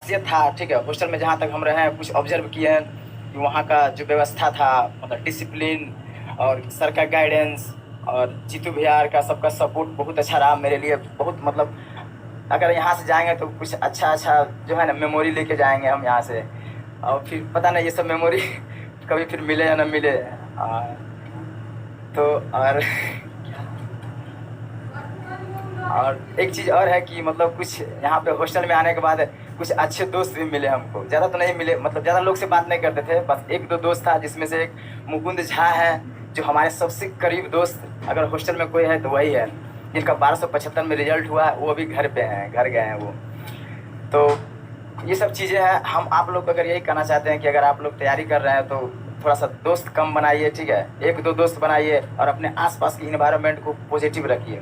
ये था, ठीक है। हॉस्टल में जहाँ तक हम रहे हैं, कुछ ऑब्जर्व किए हैं कि वहाँ का जो व्यवस्था था, मतलब डिसिप्लिन और सर का गाइडेंस और जीतू भैया का सबका सपोर्ट बहुत अच्छा रहा मेरे लिए। बहुत मतलब अगर यहाँ से जाएंगे तो कुछ अच्छा अच्छा जो है ना मेमोरी लेके जाएंगे हम यहाँ से। और फिर पता नहीं ये सब मेमोरी कभी फिर मिले या ना मिले। तो और एक चीज़ और है कि मतलब कुछ यहाँ पे हॉस्टल में आने के बाद कुछ अच्छे दोस्त भी मिले हमको। ज़्यादा तो नहीं मिले, मतलब ज़्यादा लोग से बात नहीं करते थे, बस एक दो दोस्त था, जिसमें से एक मुकुंद झा है जो हमारे सबसे करीब दोस्त अगर हॉस्टल में कोई है तो वही है, जिनका 1275 में रिजल्ट हुआ। वो अभी घर पे हैं, घर गए हैं वो। तो ये सब चीज़ें हैं। हम आप लोग को अगर यही कहना चाहते हैं कि अगर आप लोग तैयारी कर रहे हैं तो थोड़ा सा दोस्त कम बनाइए, ठीक है। एक दो दोस्त बनाइए और अपने आसपास की इन्वायरमेंट को पॉजिटिव रखिए।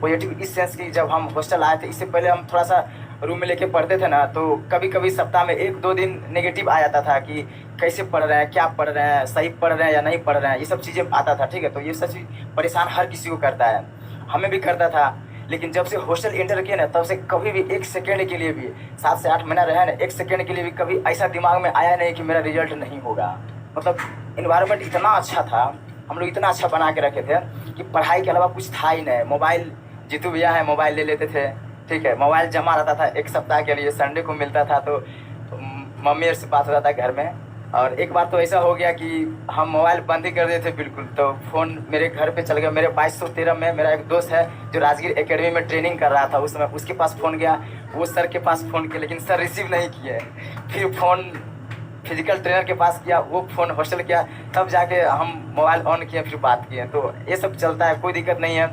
पॉजिटिव इस सेंस की, जब हम हॉस्टल आए थे इससे पहले हम थोड़ा सा रूम में लेके पढ़ते थे ना, तो कभी कभी सप्ताह में एक दो दिन नेगेटिव आ जाता था कि कैसे पढ़ रहे हैं, क्या पढ़ रहे हैं, सही पढ़ रहे हैं या नहीं पढ़ रहे हैं, ये सब चीज़ें आता था, ठीक है। तो ये सब चीज़ परेशान हर किसी को करता है, हमें भी करता था। लेकिन जब से हॉस्टल एंटर किया ना, तब से कभी भी एक सेकेंड के लिए भी, 7 से 8 महीना रहे ना, एक सेकेंड के लिए भी कभी ऐसा दिमाग में आया नहीं कि मेरा रिजल्ट नहीं होगा। मतलब इन्वायरमेंट इतना अच्छा था, हम लोग इतना अच्छा बना के रखे थे कि पढ़ाई के अलावा कुछ था ही नहीं। मोबाइल, जीतू भैया है, मोबाइल ले लेते थे, ठीक है। मोबाइल जमा रहता था एक सप्ताह के लिए, संडे को मिलता था तो मम्मी से बात होता था घर में। और एक बार तो ऐसा हो गया कि हम मोबाइल बंद ही कर दिए थे बिल्कुल, तो फ़ोन मेरे घर पे चल गया। मेरे 2213 में मेरा एक दोस्त है जो राजगीर एकेडमी में ट्रेनिंग कर रहा था उस समय, उसके पास फ़ोन गया, वो सर के पास फ़ोन किया, लेकिन सर रिसीव नहीं किए। फिर फ़ोन फिजिकल ट्रेनर के पास किया, वो फ़ोन हॉस्टल किया, तब जाके हम मोबाइल ऑन किए, फिर बात किए। तो ये सब चलता है, कोई दिक्कत नहीं है।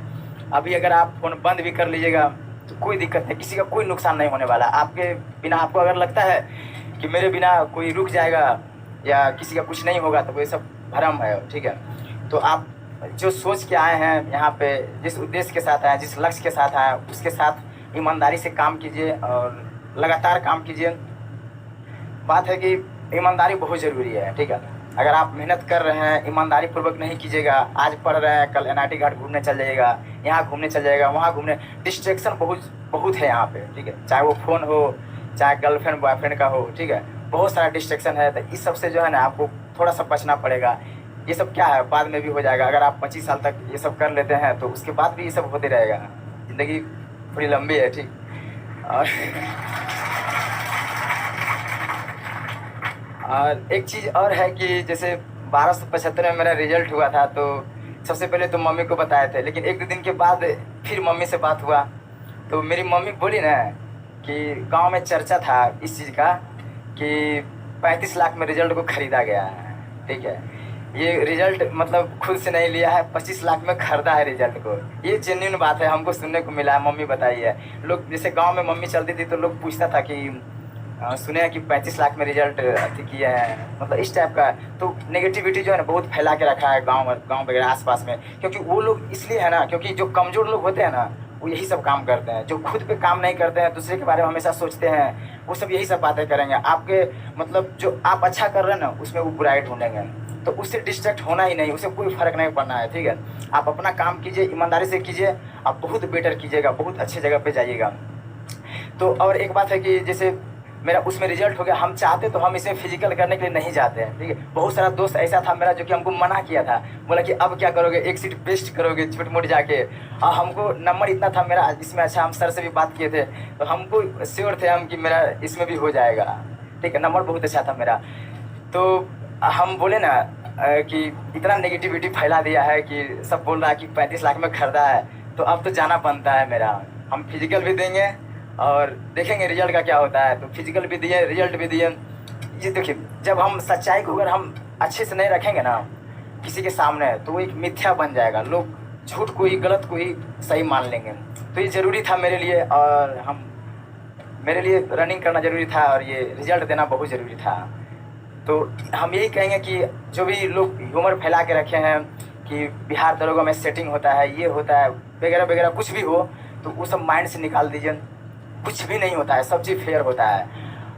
अभी अगर आप फ़ोन बंद भी कर लीजिएगा तो कोई दिक्कत नहीं, किसी का कोई नुकसान नहीं होने वाला। आपके बिना, आपको अगर लगता है कि मेरे बिना कोई रुक जाएगा या किसी का कुछ नहीं होगा, तो वो ये सब भ्रम है, ठीक है। तो आप जो सोच के आए हैं यहाँ पे, जिस उद्देश्य के साथ आए, जिस लक्ष्य के साथ आए, उसके साथ ईमानदारी से काम कीजिए और लगातार काम कीजिए। बात है कि ईमानदारी बहुत ज़रूरी है, ठीक है। अगर आप मेहनत कर रहे हैं, ईमानदारी पूर्वक नहीं कीजिएगा, आज पढ़ रहे हैं, कल एनआईटी घाट घूमने चल जाइएगा, यहाँ घूमने चल जाइएगा, वहाँ घूमने, डिस्ट्रैक्शन बहुत बहुत है यहाँ पे, ठीक है। चाहे वो फ़ोन हो, चाहे गर्लफ्रेंड बॉयफ्रेंड का हो, ठीक है, बहुत सारा डिस्ट्रैक्शन है। तो इस सब से जो है ना आपको थोड़ा सा बचना पड़ेगा। ये सब क्या है, बाद में भी हो जाएगा। अगर आप 25 साल तक ये सब कर लेते हैं तो उसके बाद भी ये सब होते रहेगा। ज़िंदगी थोड़ी लंबी है, ठीक। और और एक चीज़ और है कि जैसे 1275 में मेरा रिजल्ट हुआ था, तो सबसे पहले तो मम्मी को बताए थे, लेकिन एक दो दिन के बाद फिर मम्मी से बात हुआ तो मेरी मम्मी बोली ना कि गांव में चर्चा था इस चीज़ का कि 35 लाख में रिजल्ट को ख़रीदा गया है, ठीक है। ये रिजल्ट मतलब खुद से नहीं लिया है, 25 लाख में खरीदा है रिजल्ट को। ये जेन्युइन बात है, हमको सुनने को मिला है, मम्मी बताई है। लोग जैसे गांव में मम्मी चलती थी तो लोग पूछता था कि सुने हैं कि 35 लाख में रिजल्ट अति किया है, मतलब इस टाइप का। तो नेगेटिविटी जो है ना बहुत फैला के रखा है गांव वगैरह आसपास में, क्योंकि वो लोग इसलिए है ना, क्योंकि जो कमज़ोर लोग होते हैं ना वो यही सब काम करते हैं। जो खुद पे काम नहीं करते हैं, दूसरे के बारे में हमेशा सोचते हैं, वो सब यही सब बातें करेंगे आपके। मतलब जो आप अच्छा कर रहे हैं ना उसमें वो बुराई ढूंढेंगे, तो उससे डिस्ट्रैक्ट होना ही नहीं, उससे कोई फ़र्क नहीं पड़ना है, ठीक है। आप अपना काम कीजिए, ईमानदारी से कीजिए, आप बहुत बेटर कीजिएगा, बहुत अच्छे जगह पे जाइएगा। तो और एक बात है कि जैसे मेरा उसमें रिजल्ट हो गया, हम चाहते तो हम इसमें फिजिकल करने के लिए नहीं जाते हैं, ठीक है। बहुत सारा दोस्त ऐसा था मेरा जो कि हमको मना किया था, बोला कि अब क्या करोगे, एक सीट वेस्ट करोगे छोट मोट जाके। और हमको नंबर इतना था मेरा इसमें अच्छा, हम सर से भी बात किए थे तो हमको श्योर थे हम कि मेरा इसमें भी हो जाएगा, ठीक है। नंबर बहुत अच्छा था मेरा। तो हम बोले ना कि इतना नेगेटिविटी फैला दिया है कि सब बोल रहा है कि 35 लाख में खरीदा है, तो अब तो जाना बनता है मेरा। हम फिजिकल भी देंगे और देखेंगे रिजल्ट का क्या होता है। तो फिजिकल भी दिए, रिजल्ट भी दिए। ये देखिए, जब हम सच्चाई को अगर हम अच्छे से नहीं रखेंगे ना किसी के सामने, तो वो एक मिथ्या बन जाएगा, लोग झूठ को ही, गलत को ही सही मान लेंगे। तो ये ज़रूरी था मेरे लिए, और मेरे लिए रनिंग करना ज़रूरी था और ये रिजल्ट देना बहुत ज़रूरी था। तो हम यही कहेंगे कि जो भी लोग ह्यूमर फैला के रखे हैं कि बिहार दरोगा में सेटिंग होता है, ये होता है वगैरह वगैरह, कुछ भी हो तो वो सब माइंड से निकाल दीजिए। कुछ भी नहीं होता है, सब चीज़ फेयर होता है।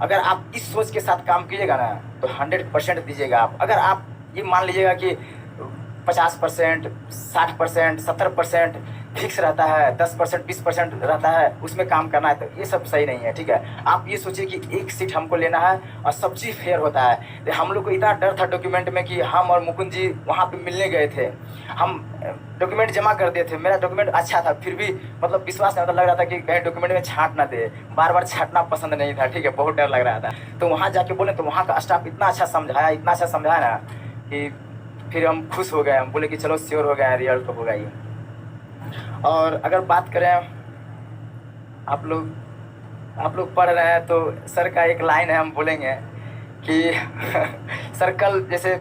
अगर आप इस सोच के साथ काम कीजिएगा ना तो 100% दीजिएगा आप। अगर आप ये मान लीजिएगा कि 50%, 60%, 70%, फिक्स रहता है, 10% 20% रहता है, उसमें काम करना है, तो ये सब सही नहीं है, ठीक है। आप ये सोचिए कि एक सीट हमको लेना है और सब चीज़ फेयर होता है। तो हम लोग को इतना डर था डॉक्यूमेंट में कि हम और मुकुंद जी वहाँ पे मिलने गए थे, हम डॉक्यूमेंट जमा कर दिए थे, मेरा डॉक्यूमेंट अच्छा था, फिर भी मतलब विश्वास नहीं होता, लग रहा था कि कहीं डॉक्यूमेंट में छांट ना दे, बार बार छांटना पसंद नहीं था, ठीक है, बहुत डर लग रहा था। तो वहाँ जाके बोले तो वहाँ का स्टाफ इतना अच्छा समझाया, इतना अच्छा समझाया ना कि फिर हम खुश हो गए, हम बोले कि चलो श्योर हो गया, रिजल्ट तो होगा ही। और अगर बात करें, आप लोग पढ़ रहे हैं तो सर का एक लाइन है, हम बोलेंगे कि सर्कल जैसे